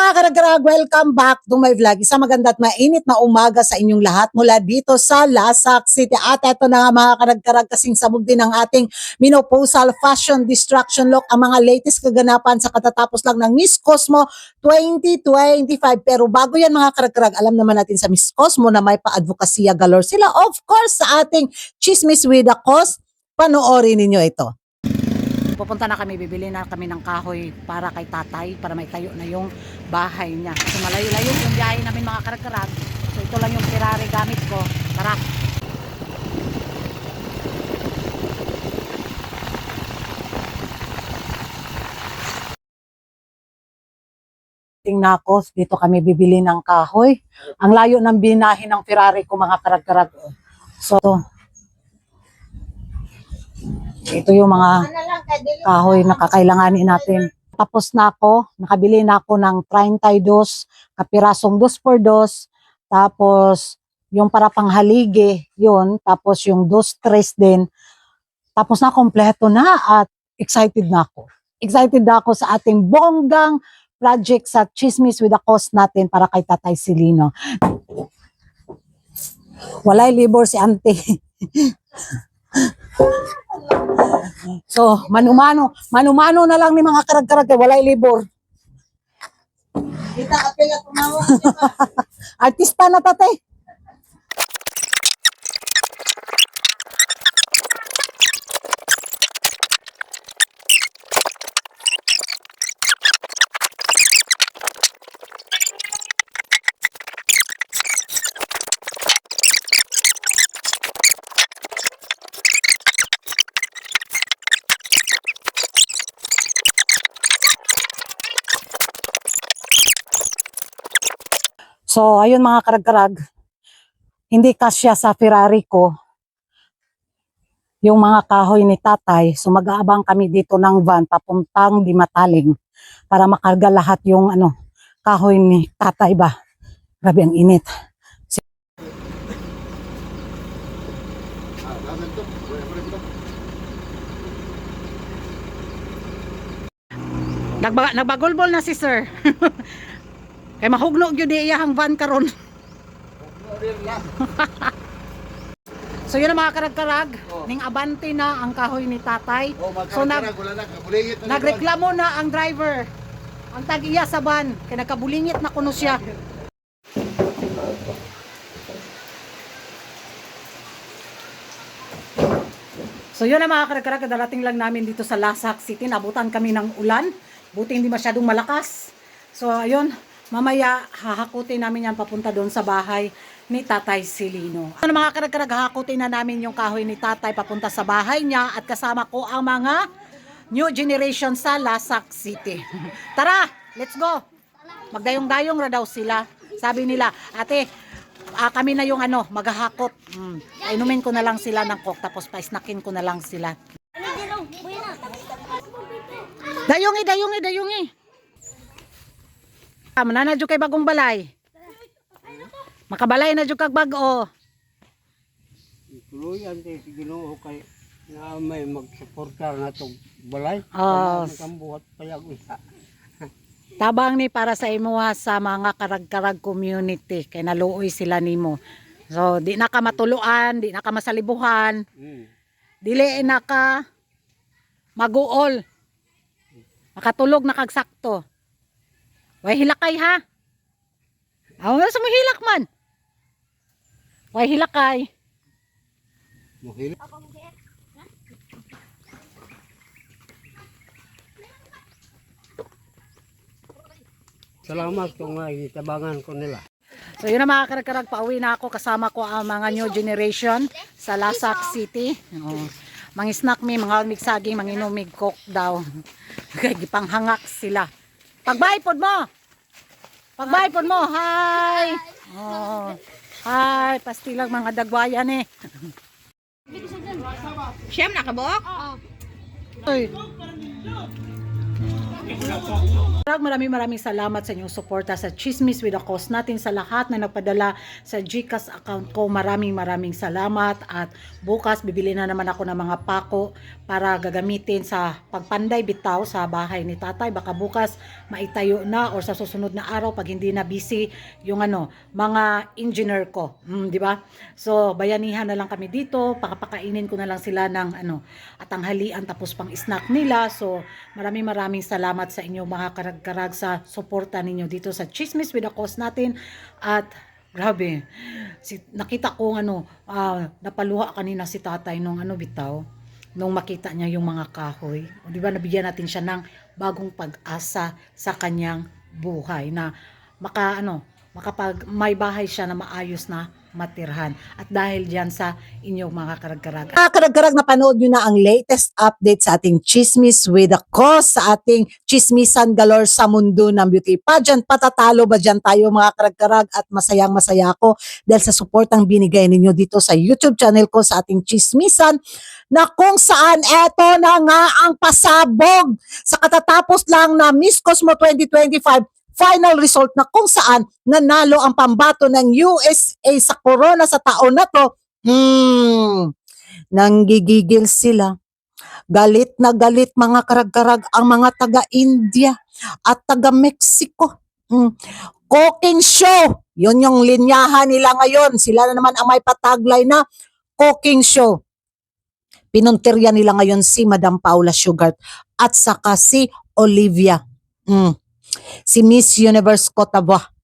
mga karagkarag, welcome back to my vlog. Isang maganda at mainit na umaga sa inyong lahat mula dito sa Lasak City. At ito na nga mga karagkarag, kasing sabog din ng ating menopausal fashion destruction look ang mga latest kaganapan sa katatapos lang ng Miss Cosmo 2025. Pero bago yan mga karagkarag, alam naman natin sa Miss Cosmo na may pa-advokasya galore sila. Of course, sa ating Chismis with the Cos, panoorin ninyo ito. Pupunta na kami, bibili na kami ng kahoy para kay tatay, para may tayo na yung bahay niya. So malayo-layo yung biyahe namin mga karag-karag. So ito lang yung Ferrari gamit ko. Tara! Tingnan ako, dito kami bibili ng kahoy. Ang layo ng binahe ng Ferrari ko mga karag-karag. So, ito yung mga kahoy na kakailanganin natin. Tapos na ako, nakabili na ako ng 32 kapirasong 2x2. Tapos, yung para panghalige, yun. Tapos yung 2-3 din. Tapos na, kompleto na at excited na ako. Excited na ako sa ating bonggang project sa Chismis with the Cos natin para kay Tatay Silino. Walay libor si Auntie. So, manumano na lang ni mga karag-karag kay walay libor. Kita apel at tumawa. Artista na tatay. So, ayun mga karag-karag, hindi kasya sa Ferrari ko yung mga kahoy ni tatay. So, mag-aabang kami dito ng van papuntang Dimataling para makarga lahat yung kahoy ni tatay ba. Grabe ang init. Nagbagolbol na si sir. Kay mahugno gyud iyang van karon. So yun ang mga karag-karag, ning abante na ang kahoy ni tatay. So nagreklamo na ang driver. Ang tag-iya sa van kay nagkabulingit na kuno siya. So yun ang mga karag-karag, darating lang namin dito sa Lasak City. Nabutan kami ng ulan. Buti hindi masyadong malakas. So ayun, mamaya hahakutin namin yan papunta doon sa bahay ni Tatay Silino. Ano mga karag-karag, hahakutin na namin yung kahoy ni tatay papunta sa bahay niya at kasama ko ang mga new generation sa Lasak City. Tara, let's go! Magdayong-dayong ra daw sila. Sabi nila, ate, kami na yung maghahakot. Inumin ko na lang sila ng coke tapos pa-snackin ko na lang sila. Dayungi. Manana jud kay bagong balay. Makabalay na jud kag bag-o. Tuloy ante si Ginoo kay na may magsuportar na tong balay. Kambuhat payag usa. Tabang ni para sa imuha sa mga karag-karag community kay naluoy sila nimo. So di na ka matuluan, di na ka masalibuhan. Dili na ka maguol. Makatulog na kag sakto. Way hilakay ha. Aw na sa hilak man. Way hilakay. Mohilak. Salamat kung itabangan ko nila. So yun na mga karag-karag, pauwi na ako kasama ko ang mga new generation sa Lasak City. Mangisnak mi, mga migsaging, manginumig coke daw. Kaya gipanghangak sila. Pagbaypod mo. Hi. Hi, pastilang mga dagwayan eh. Siyam na kabuok? Oy. Maraming salamat sa inyong suporta sa Chismis with the Cause natin, sa lahat na nagpadala sa GCash account ko. Maraming salamat, at bukas bibili na naman ako ng mga pako para gagamitin sa pagpanday bitaw sa bahay ni tatay. Baka bukas maitayo na or sa susunod na araw pag hindi na busy yung mga engineer ko. Di ba? So bayanihan na lang kami dito, pakapakainin ko na lang sila ng at tanghalian tapos pang snack nila. So maraming salamat sa inyo mga karag-karag sa suporta ninyo dito sa Chismis with the Cause natin. At grabe, nakita ko napaluha kanina si tatay nung bitaw, nung makita niya yung mga kahoy. O, di ba, nabigyan natin siya ng bagong pag-asa sa kanyang buhay na makapag may bahay siya na maayos na matirhan. At dahil diyan sa inyong mga karag-karag. Mga karag-karag, napanood nyo na ang latest update sa ating Chismis with the Cause, sa ating chismisan galore sa mundo ng beauty pageant. Patatalo ba dyan tayo mga karag-karag? At masayang-masaya ako dahil sa suportang binigay ninyo dito sa YouTube channel ko sa ating chismisan, na kung saan eto na nga ang pasabog sa katatapos lang na Miss Cosmo 2025 final result, na kung saan nanalo ang pambato ng USA sa corona sa taon na to. Nanggigigil sila. Galit na galit mga karag-karag ang mga taga-India at taga-Mexico. Cooking show. Yun yung linyahan nila ngayon. Sila na naman ang may pataglay na cooking show. Pinuntirya nila ngayon si Madam Paula Sugart at saka si Olivia. Si Miss Universe Cotabato.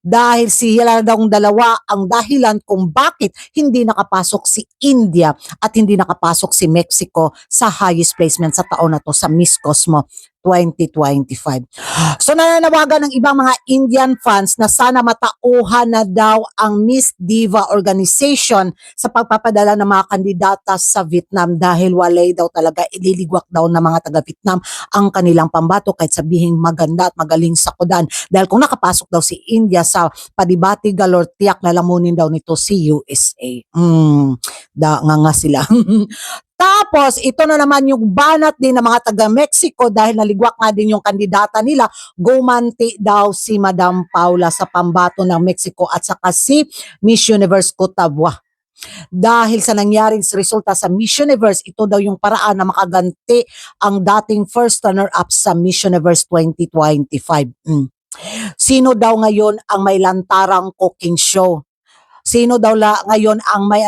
Dahil sila daw dalawa ang dahilan kung bakit hindi nakapasok si India at hindi nakapasok si Mexico sa highest placement sa taon na to sa Miss Cosmo 2025. So nananawagan ng ibang mga Indian fans na sana matauhan na daw ang Miss Diva Organization sa pagpapadala ng mga kandidata sa Vietnam, dahil walay daw talaga, ililigwak daw ng mga taga-Vietnam ang kanilang pambato kahit sabihin maganda at magaling sa kudan. Dahil kung nakapasok daw si India sa padibati galore, tiyak lalamunin daw nito si USA. Nga sila. Tapos, ito na naman yung banat din ng mga taga-Mexico dahil naligwak nga din yung kandidata nila. Gumanti daw si Madam Paula sa pambato ng Mexico at saka si Miss Universe Cotabato. Dahil sa nangyaring resulta sa Miss Universe, ito daw yung paraan na makaganti ang dating first runner-up sa Miss Universe 2025. Sino daw ngayon ang may lantarang cooking show? Sino daw ngayon ang may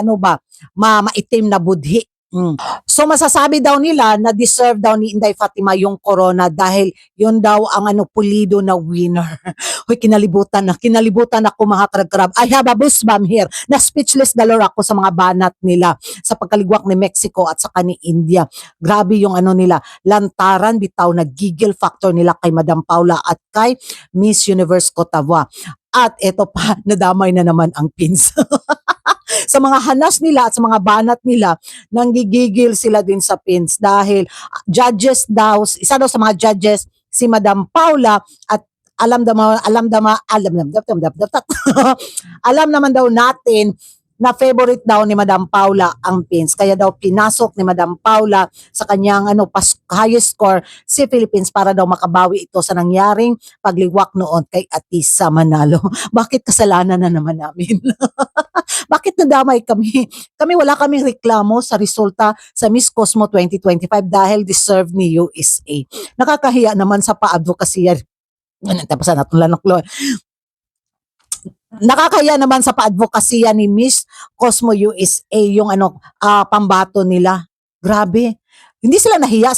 maitim na budhi? So masasabi daw nila na deserve daw ni Inday Fatima yung corona dahil yun daw ang pulido na winner. Hoy, kinalibutan ako mga karag-karag. I have a goosebump here. Na speechless galore ako sa mga banat nila sa pagkaligwak ni Mexico at saka ni India. Grabe yung nila, lantaran bitaw na giggle factor nila kay Madam Paula at kay Miss Universe Cotabato. At eto pa, nadamay na naman ang pins. Sa mga hanas nila at sa mga banat nila, nanggigigil sila din sa pins dahil judges daw, isa daw sa mga judges si Madam Paula, at alam naman daw natin na favorite daw ni Madam Paula ang pins. Kaya daw pinasok ni Madam Paula sa kanyang highest score si Philippines para daw makabawi ito sa nangyaring pagliwak noon kay Atisa Manalo. Bakit kasalanan na naman namin? Bakit nadamay kami? Kami wala kaming reklamo sa resulta sa Miss Cosmo 2025 dahil deserve ni USA. Nakakahiya naman sa pa-advokasya. Nakakaya naman sa pa-advokasya ni Miss Cosmo USA yung pambato nila. Grabe. Hindi sila nahiya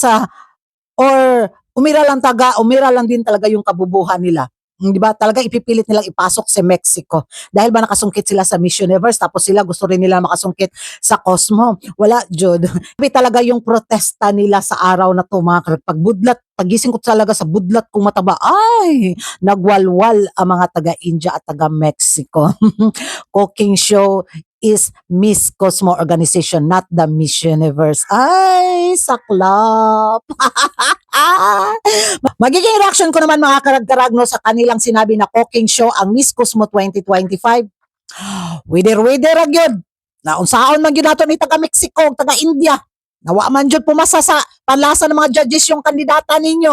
or umira lang din talaga yung kabubuhan nila. Di ba? Talaga ipipilit nilang ipasok si Mexico. Dahil ba nakasungkit sila sa Miss Universe, tapos sila gusto rin nila makasungkit sa Cosmo. Wala, Jod. Ibi talaga yung protesta nila sa araw na to, mga pagbudlat. Pagising ko talaga sa budlat kong mataba, ay, nagwalwal ang mga taga-India at taga-Mexico. Cooking show is Miss Cosmo Organization, not the Miss Universe. Ay, saklap. Magiging reaction ko naman mga karag-karag sa kanilang sinabi na cooking show ang Miss Cosmo 2025. Wider agyod. Naunsaon man gyud nato ni taga-Mexico, taga-India. Nawa man jud pumasa sa panlasa ng mga judges yung kandidata ninyo.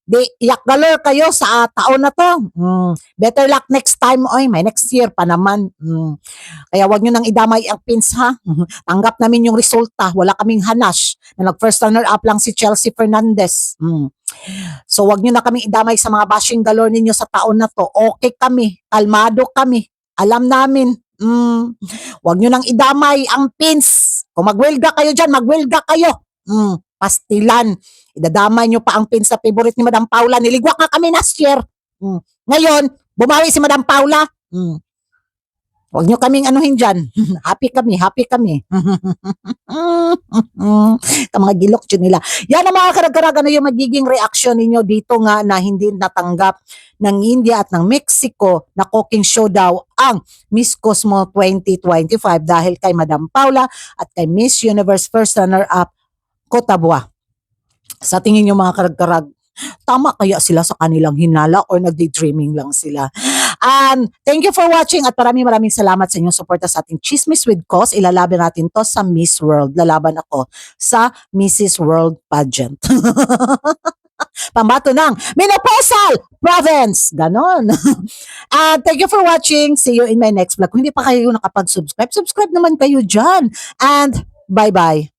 Di, iyak galore kayo sa taon na to. Better luck next time. Oy, may next year pa naman. Kaya wag nyo nang idamay ang pins ha. Tanggap namin yung resulta. Wala kaming hanash. Na nag-first runner-up lang si Chelsea Fernandez. So wag nyo na kaming idamay sa mga bashing galore ninyo sa taon na to. Okay kami. Kalmado kami. Alam namin. Wag nyo nang idamay ang pins. Kung magwelga kayo dyan, magwelga kayo. Pastilan. Idadamay nyo pa ang pins na favorite ni Madam Paula. Niligwak nga kami last year. Ngayon, bumawi si Madam Paula. Huwag nyo kaming anuhin dyan. Happy kami, happy kami. Mga gilok dyan nila. Yan ang mga karag-karag, ano yung magiging reaction ninyo dito nga na hindi natanggap ng India at ng Mexico na cooking show daw ang Miss Cosmo 2025 dahil kay Madam Paula at kay Miss Universe First Runner-up Cotabua. Sa tingin nyo mga karag-karag, tama kaya sila sa kanilang hinala or nagdi-dreaming lang sila? And thank you for watching at maraming salamat sa inyong suporta sa ating Chismis with Cause. Ilalaban natin to sa Miss World. Lalaban ako sa Mrs. World Pageant. Pambato ng Menopausal Province. Ganon. And thank you for watching. See you in my next vlog. Kung hindi pa kayo nakapag-subscribe, subscribe naman kayo dyan. And bye-bye.